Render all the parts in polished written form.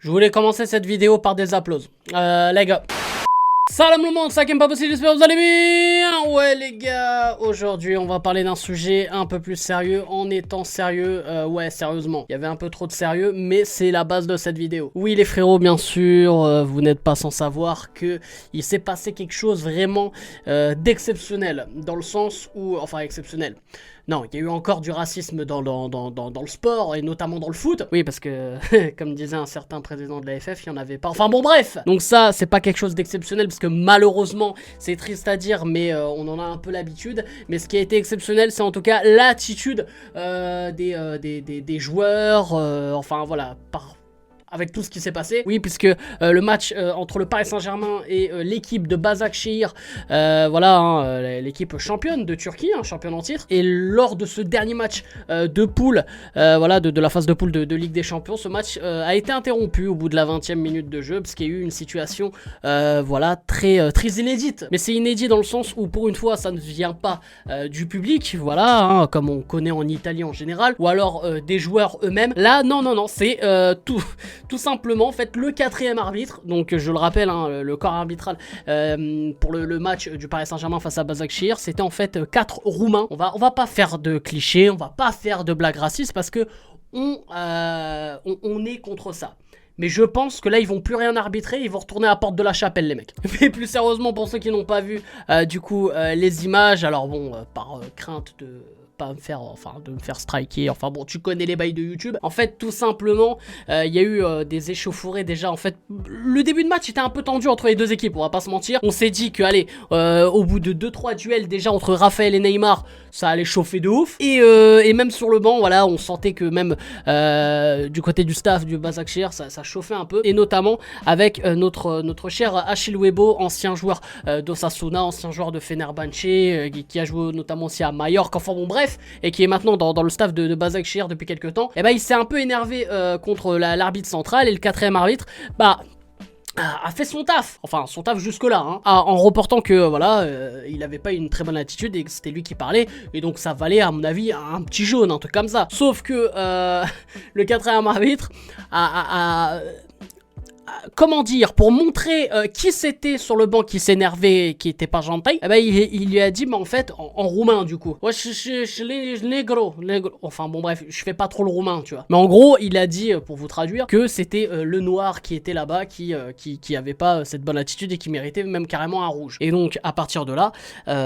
Je voulais commencer cette vidéo par des applauses. Les gars. Salam le monde, ça qui aime pas possible, j'espère que vous allez bien. Ouais les gars, aujourd'hui on va parler d'un sujet un peu plus sérieux. En étant sérieux, ouais sérieusement, il y avait un peu trop de sérieux, mais c'est la base de cette vidéo. Oui les frérots, bien sûr, vous n'êtes pas sans savoir que il s'est passé quelque chose vraiment d'exceptionnel. Dans le sens où, enfin exceptionnel. Non, il y a eu encore du racisme dans le sport, et notamment dans le foot. Oui, parce que, comme disait un certain président de la FF, il n'y en avait pas. Enfin bon, bref. Donc ça, c'est pas quelque chose d'exceptionnel, parce que malheureusement, c'est triste à dire, mais on en a un peu l'habitude. Mais ce qui a été exceptionnel, c'est en tout cas l'attitude des joueurs, enfin voilà, avec tout ce qui s'est passé. Oui, puisque le match entre le Paris Saint-Germain et l'équipe de Başakşehir, voilà, hein, l'équipe championne de Turquie, hein, championne en titre. Et lors de ce dernier match de poule, voilà, de la phase de poule de Ligue des Champions, ce match a été interrompu au bout de la 20e minute de jeu, parce qu'il y a eu une situation, voilà, très inédite. Mais c'est inédit dans le sens où, pour une fois, ça ne vient pas du public, voilà, hein, comme on connaît en Italie en général, ou alors des joueurs eux-mêmes. Là, non, c'est tout simplement, en fait, le quatrième arbitre, donc je le rappelle, hein, le corps arbitral pour le match du Paris Saint-Germain face à Başakşehir, c'était en fait 4 Roumains. On va pas faire de clichés, on va pas faire de blagues racistes parce que on est contre ça. Mais je pense que là, ils vont plus rien arbitrer, ils vont retourner à la porte de la chapelle, les mecs. Mais plus sérieusement, pour ceux qui n'ont pas vu, du coup, les images, alors bon, par crainte de me faire striker, enfin bon, tu connais les bails de YouTube. En fait, tout simplement, il y a eu des échauffourées déjà. En fait, le début de match était un peu tendu entre les deux équipes, on va pas se mentir. On s'est dit que, allez, au bout de 2-3 duels déjà entre Raphaël et Neymar, ça allait chauffer de ouf. Et même sur le banc, voilà, on sentait que même du côté du staff du Başakşehir, ça chauffait un peu. Et notamment avec notre cher Achille Webo, ancien joueur d'Osasuna, ancien joueur de Fenerbahçe, qui a joué notamment aussi à Majorque, enfin bon bref, et qui est maintenant dans le staff de Başakşehir depuis quelques temps. Et bah il s'est un peu énervé contre l'arbitre central, et le quatrième arbitre, bah a fait son taf, enfin son taf jusque là, hein, en reportant que voilà, il avait pas une très bonne attitude et que c'était lui qui parlait, et donc ça valait à mon avis un petit jaune, un truc comme ça. Sauf que le quatrième arbitre comment dire, pour montrer qui c'était sur le banc qui s'énervait, qui était pas gentil, eh ben, il lui a dit, mais en fait, en roumain du coup. Ouais, je negro. Enfin bon bref, je fais pas trop le roumain, tu vois. Mais en gros, il a dit, pour vous traduire, que c'était le noir qui était là-bas, qui avait pas cette bonne attitude et qui méritait même carrément un rouge. Et donc, à partir de là,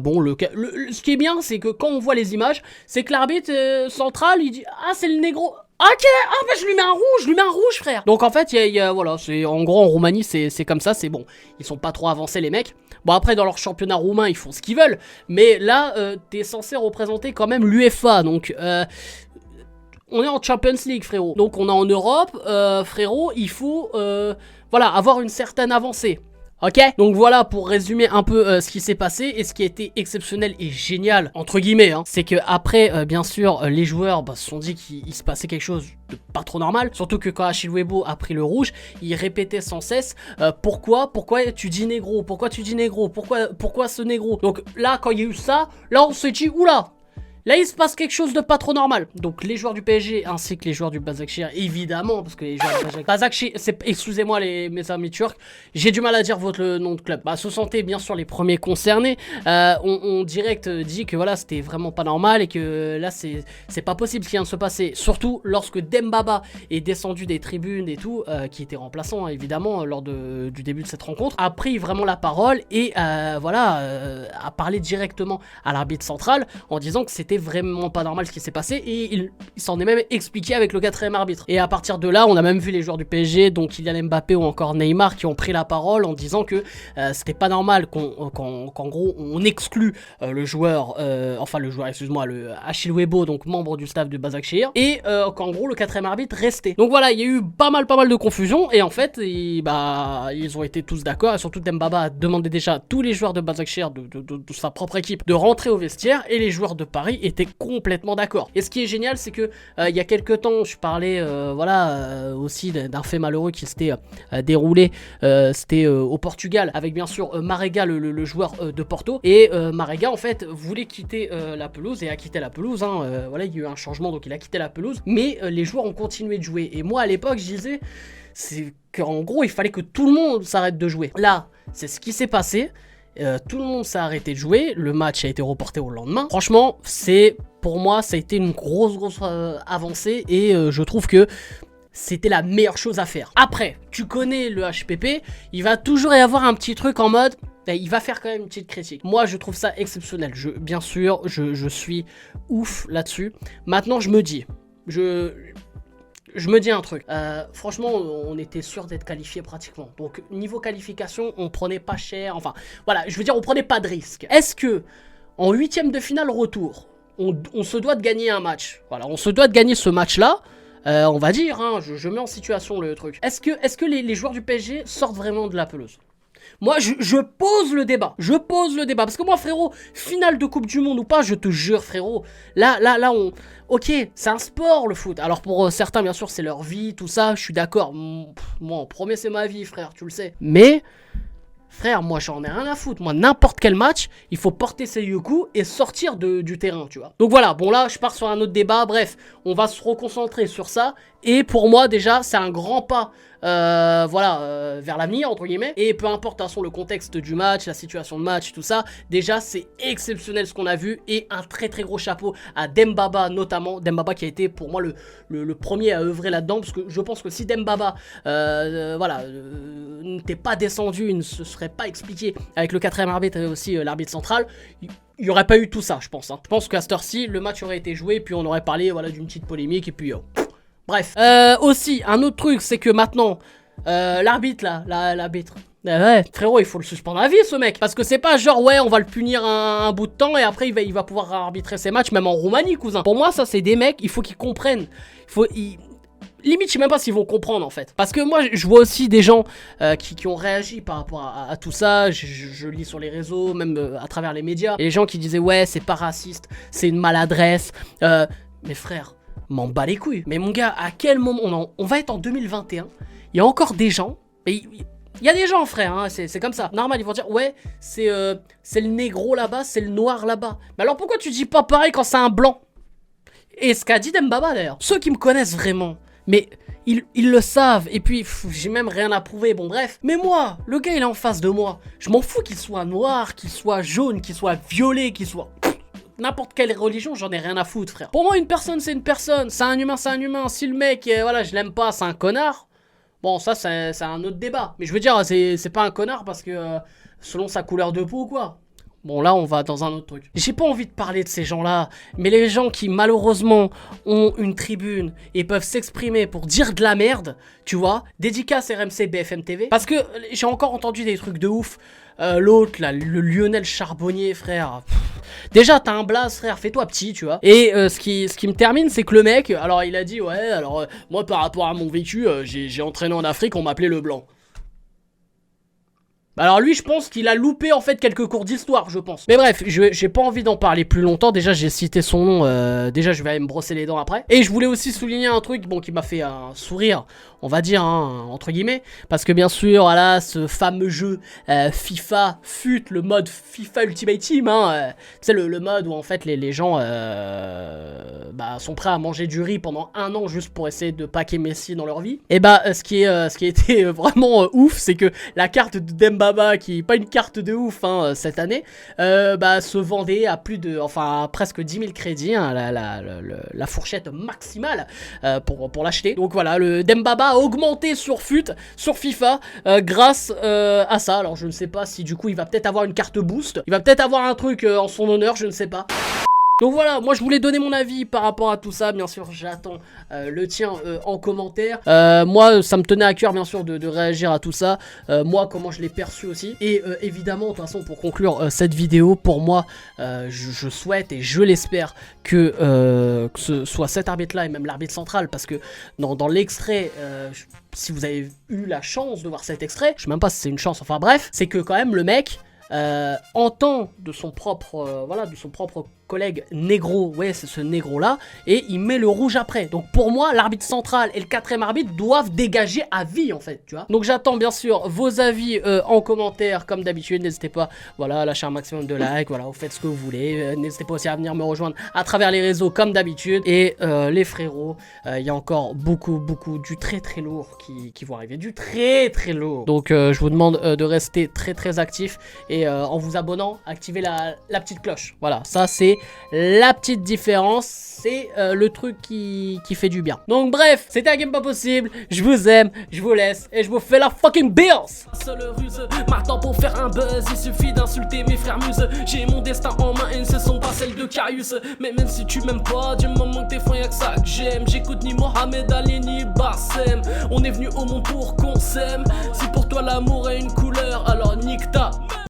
bon, ce qui est bien, c'est que quand on voit les images, c'est que l'arbitre central, il dit, ah, c'est le négro. Ok, ah bah je lui mets un rouge frère. Donc en fait, voilà, c'est en gros en Roumanie, c'est comme ça, c'est bon. Ils sont pas trop avancés les mecs. Bon après dans leur championnat roumain, ils font ce qu'ils veulent, mais là t'es censé représenter quand même l'UEFA, donc on est en Champions League frérot. Donc on est en Europe, frérot, il faut voilà, avoir une certaine avancée. Ok, donc voilà pour résumer un peu ce qui s'est passé. Et ce qui a été exceptionnel et génial entre guillemets, hein, c'est que après bien sûr les joueurs se sont dit qu'il se passait quelque chose de pas trop normal. Surtout que quand Achille Webo a pris le rouge, il répétait sans cesse pourquoi tu dis négro, pourquoi tu dis négro, pourquoi ce négro. Donc là quand il y a eu ça, là on s'est dit oula, là, il se passe quelque chose de pas trop normal. Donc, les joueurs du PSG ainsi que les joueurs du Başakşehir, évidemment, parce que les joueurs du Başakşehir, excusez-moi mes amis turcs, j'ai du mal à dire votre nom de club. Bah, se sentaient bien sûr les premiers concernés. On direct dit que voilà, c'était vraiment pas normal et que là, c'est pas possible ce qui vient de se passer. Surtout lorsque Dembaba est descendu des tribunes et tout, qui était remplaçant évidemment lors du début de cette rencontre, a pris vraiment la parole et voilà, a parlé directement à l'arbitre central en disant que c'était vraiment pas normal ce qui s'est passé, et il s'en est même expliqué avec le quatrième arbitre. Et à partir de là, on a même vu les joueurs du PSG, donc Kylian Mbappé ou encore Neymar, qui ont pris la parole en disant que c'était pas normal qu'en gros on exclut le joueur, excuse-moi, le Achille Webo, donc membre du staff de Başakşehir, et qu'en gros le quatrième arbitre restait. Donc voilà, il y a eu pas mal de confusion, et en fait ils ont été tous d'accord, et surtout Dembaba a demandé déjà à tous les joueurs de Başakşehir de sa propre équipe de rentrer au vestiaire, et les joueurs de Paris était complètement d'accord. Et ce qui est génial, c'est que il y a quelques temps, je parlais aussi d'un fait malheureux qui s'était déroulé, c'était au Portugal, avec bien sûr Marega, le joueur de Porto. Et Marega, en fait, voulait quitter la pelouse et a quitté la pelouse. Voilà, il y a eu un changement, donc il a quitté la pelouse. Mais les joueurs ont continué de jouer. Et moi, à l'époque, je disais, c'est qu'en gros, il fallait que tout le monde s'arrête de jouer. Là, c'est ce qui s'est passé. Tout le monde s'est arrêté de jouer. Le match a été reporté au lendemain. Franchement, pour moi, ça a été une grosse avancée. Et je trouve que c'était la meilleure chose à faire. Après, tu connais le HPP, il va toujours y avoir un petit truc en mode... Il va faire quand même une petite critique. Moi, je trouve ça exceptionnel. Bien sûr, je suis ouf là-dessus. Maintenant, je me dis... Je me dis un truc, franchement on était sûr d'être qualifié pratiquement, donc niveau qualification on prenait pas cher, enfin voilà, je veux dire on prenait pas de risque. Est-ce que en huitième de finale retour, on se doit de gagner un match, voilà, on se doit de gagner ce match là, on va dire, hein, je mets en situation le truc. Est-ce que les joueurs du PSG sortent vraiment de la pelouse? Moi, je pose le débat. Je pose le débat. Parce que moi, frérot, finale de Coupe du Monde ou pas, je te jure, frérot. Là, ok, c'est un sport, le foot. Alors, pour certains, bien sûr, c'est leur vie, tout ça. Je suis d'accord. Moi, en premier, c'est ma vie, frère, tu le sais. Mais... frère, moi j'en ai rien à foutre. Moi, n'importe quel match, il faut porter ses yeux-coups et sortir du terrain, tu vois. Donc voilà, bon là, je pars sur un autre débat. Bref, on va se reconcentrer sur ça. Et pour moi, déjà, c'est un grand pas vers l'avenir, entre guillemets. Et peu importe, de toute façon, le contexte du match, la situation de match, tout ça, déjà, c'est exceptionnel ce qu'on a vu. Et un très gros chapeau à Dembaba, notamment. Dembaba qui a été, pour moi, le premier à œuvrer là-dedans. Parce que je pense que si Dembaba, n'était pas descendu, il ne se serait pas expliqué avec le quatrième arbitre et aussi l'arbitre central, il n'y aurait pas eu tout ça, je pense. Je pense qu'à cette heure-ci, le match aurait été joué, puis on aurait parlé d'une petite polémique, et puis... bref. Aussi, un autre truc, c'est que maintenant, l'arbitre là, l'arbitre... ouais, frérot, il faut le suspendre à vie, ce mec. Parce que c'est pas genre, ouais, on va le punir un bout de temps et après il va pouvoir arbitrer ses matchs, même en Roumanie, cousin. Pour moi, ça, c'est des mecs, il faut qu'ils comprennent. Limite, je sais même pas s'ils vont comprendre, en fait. Parce que moi, je vois aussi des gens qui ont réagi par rapport à tout ça. Je lis sur les réseaux, même à travers les médias. Et les gens qui disaient, ouais, c'est pas raciste, c'est une maladresse. Mais frère, m'en bats les couilles. Mais mon gars, à quel moment... On va être en 2021. Il y a encore des gens... Il y a des gens, frère, hein, c'est comme ça. Normal, ils vont dire, ouais, c'est le négro là-bas, c'est le noir là-bas. Mais alors pourquoi tu dis pas pareil quand c'est un blanc? Et ce qu'a dit Dembaba, d'ailleurs. Ceux qui me connaissent vraiment... mais ils le savent, et puis j'ai même rien à prouver, bon bref. Mais moi, le gars il est en face de moi, je m'en fous qu'il soit noir, qu'il soit jaune, qu'il soit violet, qu'il soit... n'importe quelle religion, j'en ai rien à foutre, frère. Pour moi, une personne, c'est une personne, c'est un humain, c'est un humain. Si le mec, voilà, je l'aime pas, c'est un connard, bon, ça c'est un autre débat. Mais je veux dire, c'est pas un connard parce que selon sa couleur de peau ou quoi. Bon, là, on va dans un autre truc. J'ai pas envie de parler de ces gens-là, mais les gens qui, malheureusement, ont une tribune et peuvent s'exprimer pour dire de la merde, tu vois, dédicace RMC BFM TV. Parce que j'ai encore entendu des trucs de ouf. L'autre, là, le Lionel Charbonnier, frère. Déjà, t'as un blaze, frère, fais-toi petit, tu vois. Et ce qui me termine, c'est que le mec, alors, il a dit, ouais, alors, moi, par rapport à mon vécu, j'ai entraîné en Afrique, on m'appelait le blanc. Alors lui, je pense qu'il a loupé en fait quelques cours d'histoire, je pense. Mais bref, j'ai pas envie d'en parler plus longtemps. Déjà, j'ai cité son nom. Déjà, je vais aller me brosser les dents après. Et je voulais aussi souligner un truc, bon, qui m'a fait un sourire, on va dire, hein, entre guillemets. Parce que bien sûr, voilà, ce fameux jeu FIFA fut le mode FIFA Ultimate Team, hein. Tu sais, le mode où en fait les gens sont prêts à manger du riz pendant 1 an juste pour essayer de paquer Messi dans leur vie. Et ce qui a été vraiment ouf, c'est que la carte de Dembaba, qui est pas une carte de ouf hein, cette année, se vendait à à presque 10 000 crédits, hein, la fourchette maximale pour l'acheter. Donc voilà, le Dembaba a augmenté sur FIFA grâce à ça. Alors je ne sais pas si du coup il va peut-être avoir une carte boost, il va peut-être avoir un truc en son honneur, je ne sais pas. Donc voilà, moi je voulais donner mon avis par rapport à tout ça, bien sûr j'attends le tien en commentaire. Moi ça me tenait à cœur bien sûr de réagir à tout ça, moi comment je l'ai perçu aussi. Et évidemment de toute façon pour conclure cette vidéo, pour moi je souhaite et je l'espère que ce soit cet arbitre là et même l'arbitre central, parce que dans l'extrait, si vous avez eu la chance de voir cet extrait, je sais même pas si c'est une chance, enfin bref, c'est que quand même le mec entend de son propre collègue négro, ouais c'est ce négro là, et il met le rouge après. Donc pour moi l'arbitre central et le 4ème arbitre doivent dégager à vie en fait, tu vois. Donc j'attends bien sûr vos avis en commentaire comme d'habitude, n'hésitez pas, voilà, à lâcher un maximum de likes, voilà, vous faites ce que vous voulez, n'hésitez pas aussi à venir me rejoindre à travers les réseaux comme d'habitude, et les frérots, il y a encore beaucoup du très lourd qui vont arriver, du très lourd. Donc je vous demande de rester très actif, et en vous abonnant, activez la petite cloche, voilà, ça c'est la petite différence, c'est le truc qui fait du bien. Donc bref, c'était un game pas possible, je vous aime, je vous laisse, et je vous fais la fucking bills. Seule ruse, maintenant pour faire un buzz, il suffit d'insulter mes frères muses. J'ai mon destin en main et ce sont pas celles de Carius. Mais même si tu m'aimes pas, du moment que t'es fin y'a que ça que j'aime. J'écoute ni Mohamed Ali ni Bassem. On est venu au monde pour qu'on s'aime. Si pour toi l'amour est une couleur, alors nique ta